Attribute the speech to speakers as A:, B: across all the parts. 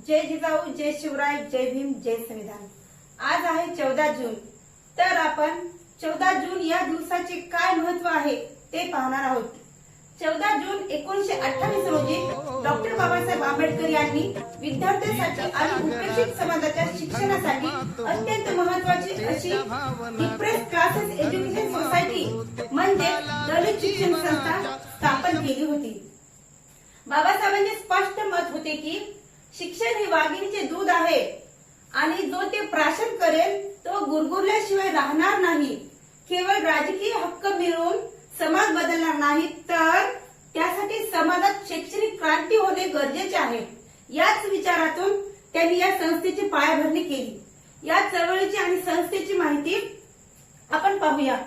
A: जय जिजाऊ, जय शिवराय, जय भीम, जय संविधान। आज आहे 14 जून। तर आपण 14 जून या दिवसाचे काय महत्व आहे ते पाहणार आहोत। 14 जून 1928 रोजी डॉक्टर बाबासाहेब आंबेडकर यांनी विद्यार्थ्यांसाठी आणि उपेक्षित समाजाच्या शिक्षणासाठी अत्यंत महत्त्वाची अशी डिप्रेस्ड क्लासेस एज्युकेशन सोसायटी म्हणजे दलित शिक्षण संस्था स्थापन केली होती। बाबासाहेबांचे स्पष्ट मत होते की शिक्षण हे वाघिणीचे दूध आहे आणि जो ते प्राशन करेल तो गुरगुरल्याशिवाय राहणार नाही। केवळ राजकीय हक्क मिळवून समाज बदलणार नाही, तर त्यासाठी समाजात शैक्षणिक क्रांती होणे गरजेचे आहे। याच विचारातून त्यांनी या संस्थेची पायाभरणी केली। या चळवळीची आणि संस्थेची माहिती आपण पाहूया।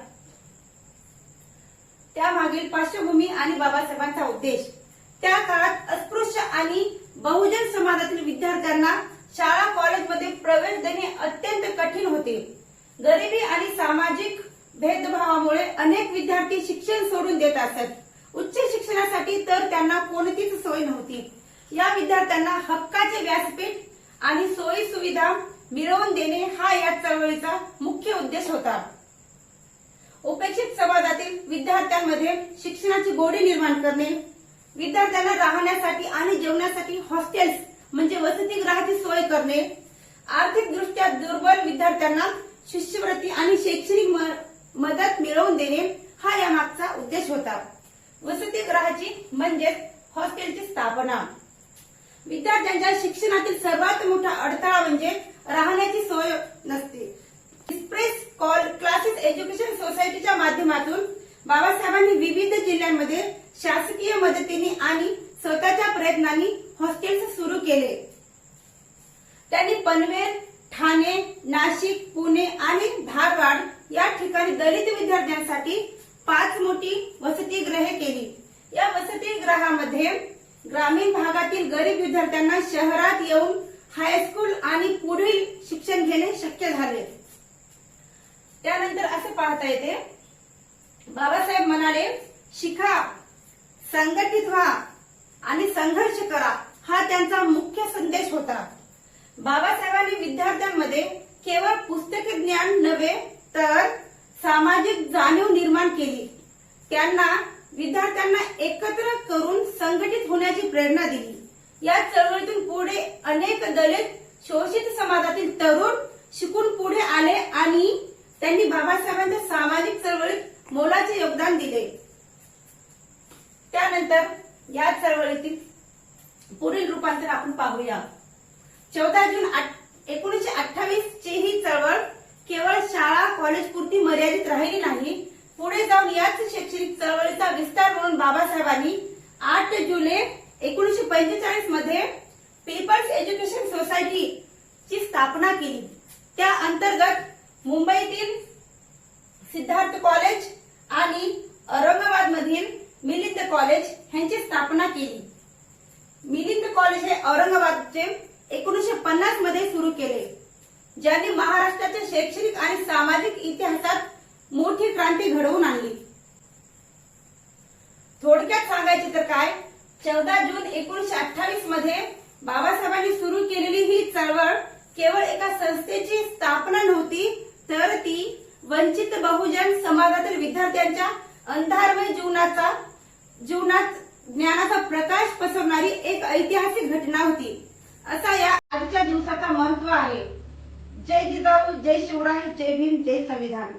A: त्यामागील पार्श्वभूमी आणि बाबासाहेबांचा उद्देश। त्या काळात अस्पृश्य आणि बहुजन समाजातील विद्यार्थ्यांना शाळा कॉलेजमध्ये प्रवेश देणे अत्यंत कठीण होते। गरिबी आणि सामाजिक भेदभावामुळे अनेक विद्यार्थी शिक्षण सोडून देत असत। उच्च शिक्षणासाठी तर त्यांना कोणतीच सोय नव्हती। या विद्यार्थ्यांना हक्काचे व्यासपीठ आणि सोयी सुविधा मिळवून देणे हा या चळवळीचा मुख्य उद्देश होता। उपेक्षित समाजातील विद्यार्थ्यांमध्ये शिक्षणाची गोडी निर्माण करणे, विद्यार्थ्यांना राहण्यासाठी आणि जेवणासाठी हॉस्टेल्स म्हणजे वसतिगृहाची सोय करणे, आर्थिक दृष्ट्या दुर्बल विद्यार्थ्यांना शिष्यवृत्ती आणि शैक्षणिक मदत मिळवून देणे हा या मागचा उद्देश होता। वसतिगृहाची म्हणजे हॉस्टेलची स्थापना। विद्यार्थ्यांच्या शिक्षणातील सर्वात मोठा अडथळा म्हणजे राहण्याची सोय नसते। डिप्रेस्ड क्लासेस एज्युकेशन सोसायटीच्या माध्यमातून बाबासाहेबांनी विविध जिल्ह्यांमध्ये शासकीय मदतीने आणि स्वतःच्या प्रयत्नांनी हॉस्टेल्स सुरू केले। त्यांनी पनवेल, ठाणे, नाशिक, पुणे आणि धारवाड या ठिकाणी दलित विद्यार्थ्यांसाठी 5 मोठी वसतिगृहे केली। या वसतिगृहामध्ये ग्रामीण भागातील गरीब विद्यार्थ्यांना शहरात येऊन हायस्कूल आणि पुढील शिक्षण घेणे शक्य झाले। त्यानंतर असे पाहता येते, बाबासाहेब म्हणाले, शिका, संघटित व्हा आणि संघर्ष करा हा त्यांचा मुख्य संदेश होता। बाबासाहेबांनी विद्यार्थ्यांमध्ये केवळ पुस्तकी ज्ञान नव्हे तर सामाजिक जाणीव निर्माण केली। त्यांना विद्यार्थ्यांना एकत्र करून संघटित होण्याची प्रेरणा दिली। या चळवळीतून पुढे अनेक दलित शोषित समाजातील तरुण शिकून पुढे आले आणि त्यांनी बाबासाहेबांच्या सामाजिक चळवळीत मोलाचे योगदान दिले। त्यानंतर या चळवळीतील पुढील रूपांतर आपण पाहूया। 14 जून 1928 ची ही चळवळ केवळ शाळा कॉलेज पुरती मर्यादित राहिली नाही। पुढे जाऊन याच शैक्षणिक चळवळीचा विस्तार म्हणून बाबासाहेबांनी 8 जुलै 1945 मध्ये पीपल्स एज्युकेशन सोसायटी ची स्थापना केली। त्या अंतर्गत मुंबईतील सिद्धार्थ कॉलेज आणि औरंगाबाद मधील मिलिंद कॉलेज यांची स्थापना केली। मिलिंद कॉलेज हे औरंगाबादचे 1950 मध्ये सुरू केले, ज्यांनी महाराष्ट्राच्या शैक्षणिक आणि सामाजिक इतिहासात मोठी क्रांती घडवून आणली। थोडक्यात सांगायचे तर काय, 14 जून 1928 मध्ये बाबासाहेबांनी सुरू केलेली ही चळवळ केवळ एका संस्थेची स्थापना नव्हती, तर ती वंचित बहुजन समाजातील विद्यार्थ्यांच्या अंधारमय जीवनात ज्ञानाचा प्रकाश पसरणारी एक ऐतिहासिक घटना होती, असा या आजच्या दिवसाचा महत्व आहे। जय जिजाऊ, जय शिवराय, जय भीम, जय संविधान।